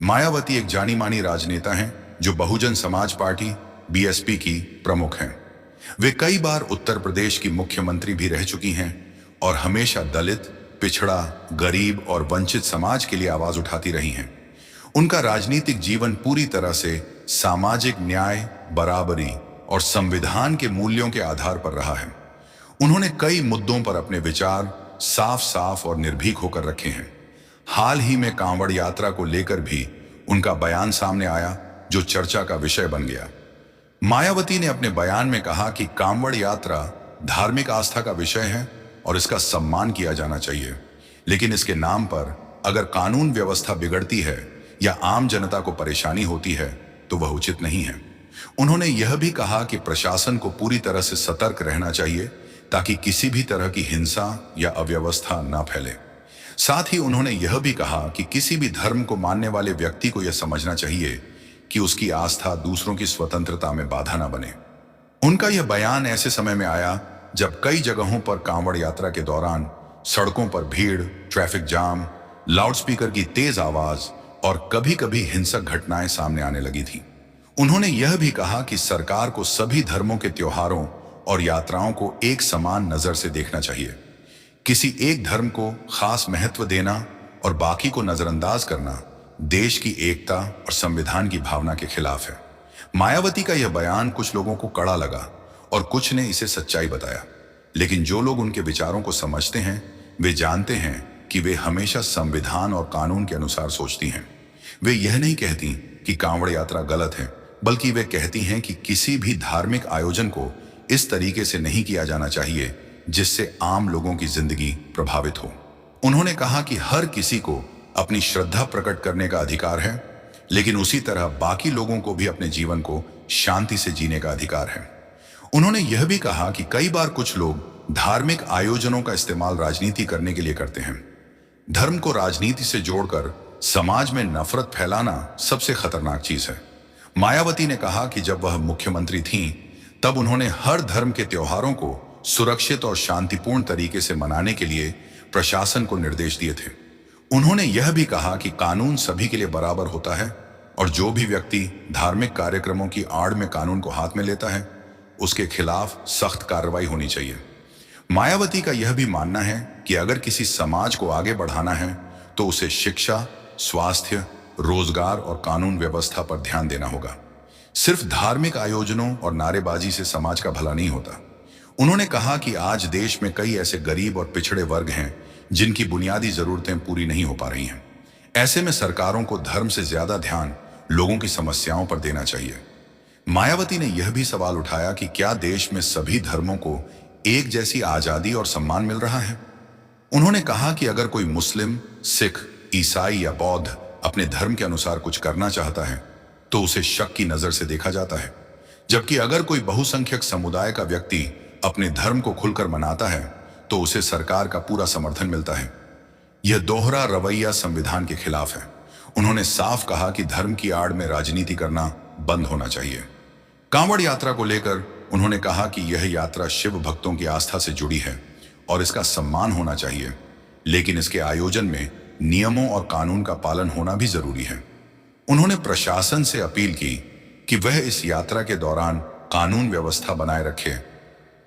मायावती एक जानी मानी राजनेता हैं जो बहुजन समाज पार्टी बीएसपी की प्रमुख हैं। वे कई बार उत्तर प्रदेश की मुख्यमंत्री भी रह चुकी हैं और हमेशा दलित, पिछड़ा, गरीब और वंचित समाज के लिए आवाज उठाती रही हैं। उनका राजनीतिक जीवन पूरी तरह से सामाजिक न्याय, बराबरी और संविधान के मूल्यों के आधार पर रहा है। उन्होंने कई मुद्दों पर अपने विचार साफ साफ और निर्भीक होकर रखे हैं। हाल ही में कांवड़ यात्रा को लेकर भी उनका बयान सामने आया जो चर्चा का विषय बन गया। मायावती ने अपने बयान में कहा कि कांवड़ यात्रा धार्मिक आस्था का विषय है और इसका सम्मान किया जाना चाहिए, लेकिन इसके नाम पर अगर कानून व्यवस्था बिगड़ती है या आम जनता को परेशानी होती है तो वह उचित नहीं है। उन्होंने यह भी कहा कि प्रशासन को पूरी तरह से सतर्क रहना चाहिए ताकि किसी भी तरह की हिंसा या अव्यवस्था न फैले। साथ ही उन्होंने यह भी कहा कि किसी भी धर्म को मानने वाले व्यक्ति को यह समझना चाहिए कि उसकी आस्था दूसरों की स्वतंत्रता में बाधा न बने। उनका यह बयान ऐसे समय में आया जब कई जगहों पर कांवड़ यात्रा के दौरान सड़कों पर भीड़, ट्रैफिक जाम, लाउडस्पीकर की तेज आवाज और कभी कभी हिंसक घटनाएं सामने आने लगी थी। उन्होंने यह भी कहा कि सरकार को सभी धर्मों के त्योहारों और यात्राओं को एक समान नजर से देखना चाहिए। किसी एक धर्म को खास महत्व देना और बाकी को नजरअंदाज करना देश की एकता और संविधान की भावना के खिलाफ है। मायावती का यह बयान कुछ लोगों को कड़ा लगा और कुछ ने इसे सच्चाई बताया, लेकिन जो लोग उनके विचारों को समझते हैं वे जानते हैं कि वे हमेशा संविधान और कानून के अनुसार सोचती हैं। वे यह नहीं कहती कि कांवड़ यात्रा गलत है, बल्कि वे कहती हैं कि किसी भी धार्मिक आयोजन को इस तरीके से नहीं किया जाना चाहिए जिससे आम लोगों की जिंदगी प्रभावित हो। उन्होंने कहा कि हर किसी को अपनी श्रद्धा प्रकट करने का अधिकार है, लेकिन उसी तरह बाकी लोगों को भी अपने जीवन को शांति से जीने का अधिकार है। उन्होंने यह भी कहा कि कई बार कुछ लोग धार्मिक आयोजनों का इस्तेमाल राजनीति करने के लिए करते हैं। धर्म को राजनीति से जोड़कर समाज में नफरत फैलाना सबसे खतरनाक चीज है। मायावती ने कहा कि जब वह मुख्यमंत्री थीं, तब उन्होंने हर धर्म के त्योहारों को सुरक्षित और शांतिपूर्ण तरीके से मनाने के लिए प्रशासन को निर्देश दिए थे। उन्होंने यह भी कहा कि कानून सभी के लिए बराबर होता है और जो भी व्यक्ति धार्मिक कार्यक्रमों की आड़ में कानून को हाथ में लेता है उसके खिलाफ सख्त कार्रवाई होनी चाहिए। मायावती का यह भी मानना है कि अगर किसी समाज को आगे बढ़ाना है तो उसे शिक्षा, स्वास्थ्य, रोजगार और कानून व्यवस्था पर ध्यान देना होगा। सिर्फ धार्मिक आयोजनों और नारेबाजी से समाज का भला नहीं होता। उन्होंने कहा कि आज देश में कई ऐसे गरीब और पिछड़े वर्ग हैं जिनकी बुनियादी जरूरतें पूरी नहीं हो पा रही हैं। ऐसे में सरकारों को धर्म से ज्यादा ध्यान लोगों की समस्याओं पर देना चाहिए। मायावती ने यह भी सवाल उठाया कि क्या देश में सभी धर्मों को एक जैसी आजादी और सम्मान मिल रहा है। उन्होंने कहा कि अगर कोई मुस्लिम, सिख, ईसाई या बौद्ध अपने धर्म के अनुसार कुछ करना चाहता है तो उसे शक की नजर से देखा जाता है, जबकि अगर कोई बहुसंख्यक समुदाय का व्यक्ति अपने धर्म को खुलकर मनाता है तो उसे सरकार का पूरा समर्थन मिलता है। यह दोहरा रवैया संविधान के खिलाफ है। उन्होंने साफ कहा कि धर्म की आड़ में राजनीति करना बंद होना चाहिए। कांवड़ यात्रा को लेकर उन्होंने कहा कि यह यात्रा शिव भक्तों की आस्था से जुड़ी है और इसका सम्मान होना चाहिए, लेकिन इसके आयोजन में नियमों और कानून का पालन होना भी जरूरी है। उन्होंने प्रशासन से अपील की कि वह इस यात्रा के दौरान कानून व्यवस्था बनाए रखे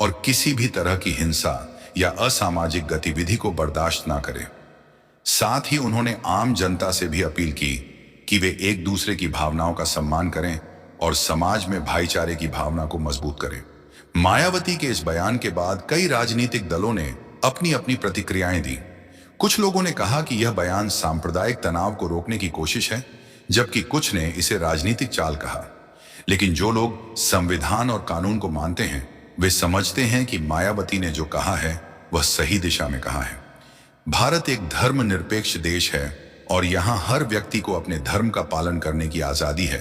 और किसी भी तरह की हिंसा या असामाजिक गतिविधि को बर्दाश्त ना करे। साथ ही उन्होंने आम जनता से भी अपील की कि वे एक दूसरे की भावनाओं का सम्मान करें और समाज में भाईचारे की भावना को मजबूत करें। मायावती के इस बयान के बाद कई राजनीतिक दलों ने अपनी अपनी प्रतिक्रियाएं दी। कुछ लोगों ने कहा कि यह बयान सांप्रदायिक तनाव को रोकने की कोशिश है, जबकि कुछ ने इसे राजनीतिक चाल कहा। लेकिन जो लोग संविधान और कानून को मानते हैं वे समझते हैं कि मायावती ने जो कहा है वह सही दिशा में कहा है। भारत एक धर्मनिरपेक्ष देश है और यहाँ हर व्यक्ति को अपने धर्म का पालन करने की आजादी है,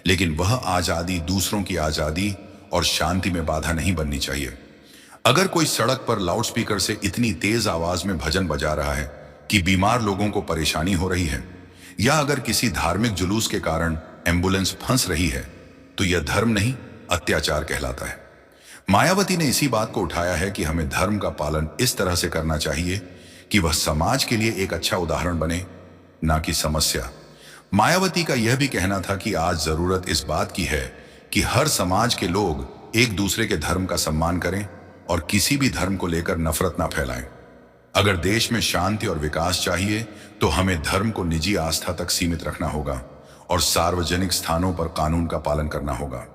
लेकिन वह आजादी दूसरों की आजादी और शांति में बाधा नहीं बननी चाहिए। अगर कोई सड़क पर लाउडस्पीकर से इतनी तेज आवाज में भजन बजा रहा है कि बीमार लोगों को परेशानी हो रही है, या अगर किसी धार्मिक जुलूस के कारण एम्बुलेंस फंस रही है, तो यह धर्म नहीं अत्याचार कहलाता है। मायावती ने इसी बात को उठाया है कि हमें धर्म का पालन इस तरह से करना चाहिए कि वह समाज के लिए एक अच्छा उदाहरण बने, ना कि समस्या। मायावती का यह भी कहना था कि आज जरूरत इस बात की है कि हर समाज के लोग एक दूसरे के धर्म का सम्मान करें और किसी भी धर्म को लेकर नफरत ना फैलाएं। अगर देश में शांति और विकास चाहिए तो हमें धर्म को निजी आस्था तक सीमित रखना होगा और सार्वजनिक स्थानों पर कानून का पालन करना होगा।